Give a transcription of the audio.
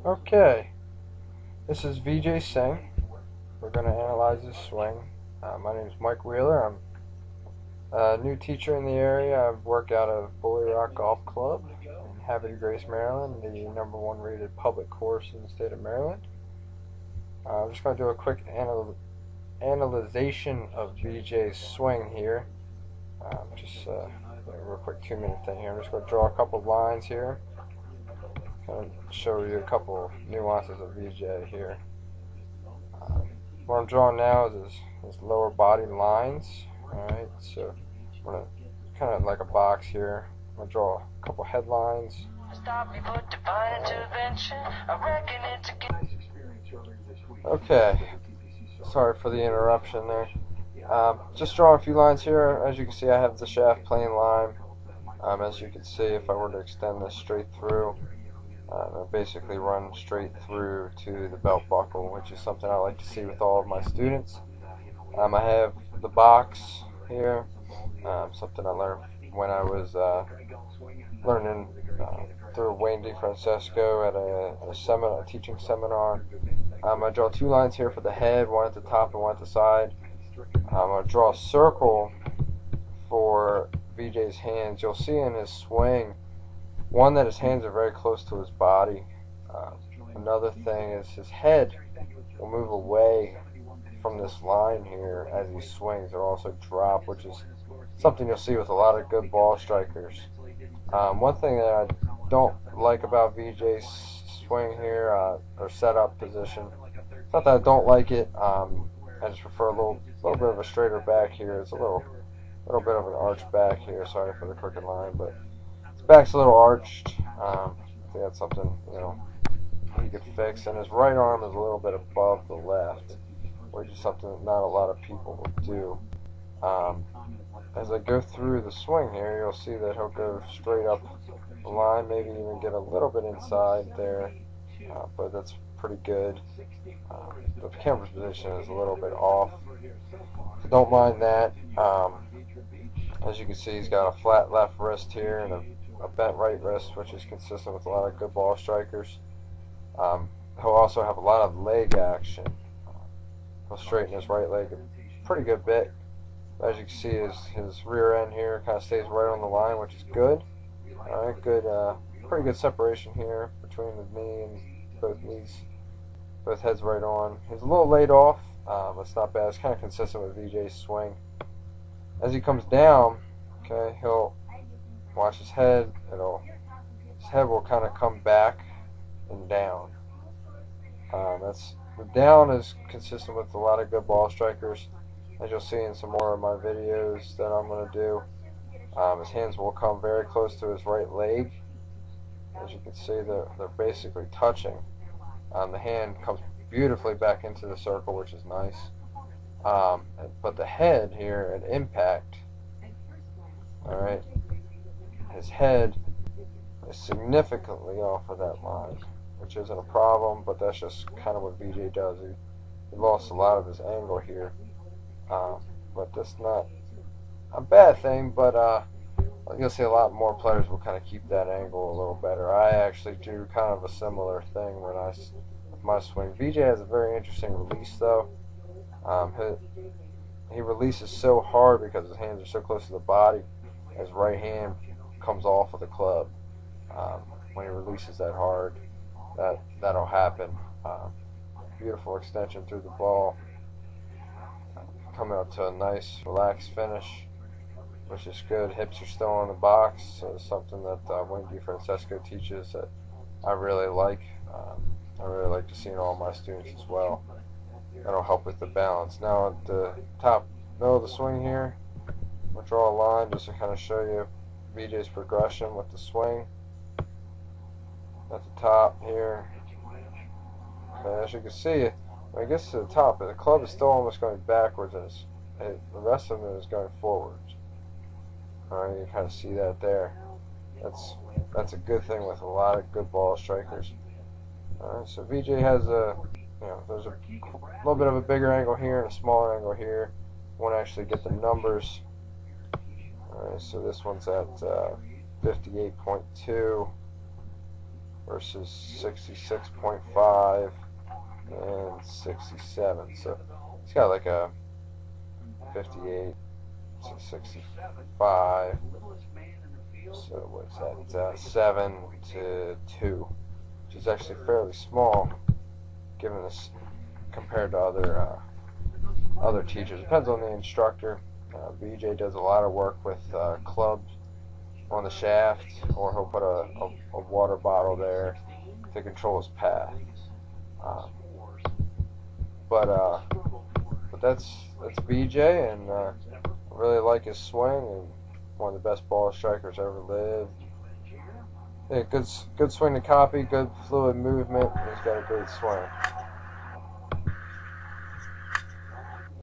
Okay, this is Vijay Singh. We're going to analyze his swing. My name is Mike Wheeler. I'm a new teacher in the area. I work out of Bully Rock Golf Club in Havre de Grace, Maryland, the #1 rated public course in the state of Maryland. I'm just going to do a quick analyzation of Vijay's swing here. Just a real quick 2-minute thing here. I'm just going to draw a couple lines here. Kind of show you a couple nuances of Vijay here. What I'm drawing now is his lower body lines. Alright, so I'm going to kind of like a box here. I'm going to draw a couple headlines. Okay, sorry for the interruption there. Just drawing a few lines here. As you can see, I have the shaft plane line. As you can see, if I were to extend this straight through, it'll basically run straight through to the belt buckle, which is something I like to see with all of my students. I have the box here, something I learned when I was learning through Wayne DeFrancesco at a teaching seminar. I draw 2 lines here for the head, one at the top and one at the side. I'm going to draw a circle for Vijay's hands. You'll see in his swing, one, that his hands are very close to his body. Another thing is his head will move away from this line here as he swings. It'll also drop, which is something you'll see with a lot of good ball strikers. One thing that I don't like about Vijay's swing here, or setup position, it's not that I don't like it. I just prefer a little bit of a straighter back here. It's a little bit of an arch back here. Sorry for the crooked line, but his back's a little arched. I think that's something he could fix. And his right arm is a little bit above the left, which is something that not a lot of people will do. As I go through the swing here, you'll see that he'll go straight up the line, maybe even get a little bit inside there, but that's pretty good. The camera's position is a little bit off, so don't mind that. As you can see, he's got a flat left wrist here and a bent right wrist, which is consistent with a lot of good ball strikers. He'll also have a lot of leg action. He'll straighten his right leg a pretty good bit. As you can see, his rear end here kind of stays right on the line, which is good. Alright, good, pretty good separation here between the knee and both knees, both heads right on. He's a little laid off, but it's not bad. It's kind of consistent with Vijay's swing. As he comes down, okay, he'll watch his head. His head will kind of come back and down. The down is consistent with a lot of good ball strikers, as you'll see in some more of my videos that I'm going to do. His hands will come very close to his right leg. As you can see, they're basically touching. The hand comes beautifully back into the circle, which is nice. But the head here at impact, alright, his head is significantly off of that line, which isn't a problem, but that's just kind of what Vijay does. He lost a lot of his angle here. But that's not a bad thing, but you'll see a lot more players will kind of keep that angle a little better. I actually do kind of a similar thing with my swing. Vijay has a very interesting release, though. He releases so hard because his hands are so close to the body. His right hand comes off of the club. When he releases that hard, that'll happen. Beautiful extension through the ball. Coming up to a nice relaxed finish, which is good. Hips are still on the box, so it's something that Wayne DeFrancesco teaches that I really like. I really like to see in all my students as well. That'll help with the balance. Now at the top middle of the swing here, we'll draw a line just to kind of show you Vijay's progression with the swing. At the top here, okay, as you can see, when it gets to the top, the club is still almost going backwards, and the rest of it is going forwards. Alright, you kind of see that there. That's a good thing with a lot of good ball strikers. Alright, so Vijay has there's a little bit of a bigger angle here and a smaller angle here. Won't actually get the numbers. Alright, so this one's at 58.2. versus 66.5 and 67. So he's got like a 58 to 65. So what's that? It's 7 to 2, which is actually fairly small, given this compared to other teachers. Depends on the instructor. Vijay does a lot of work with clubs on the shaft, or he'll put a water bottle there to control his path. But that's Vijay, and I really like his swing, and one of the best ball strikers ever lived. Yeah, good swing to copy, good fluid movement, and he's got a great swing.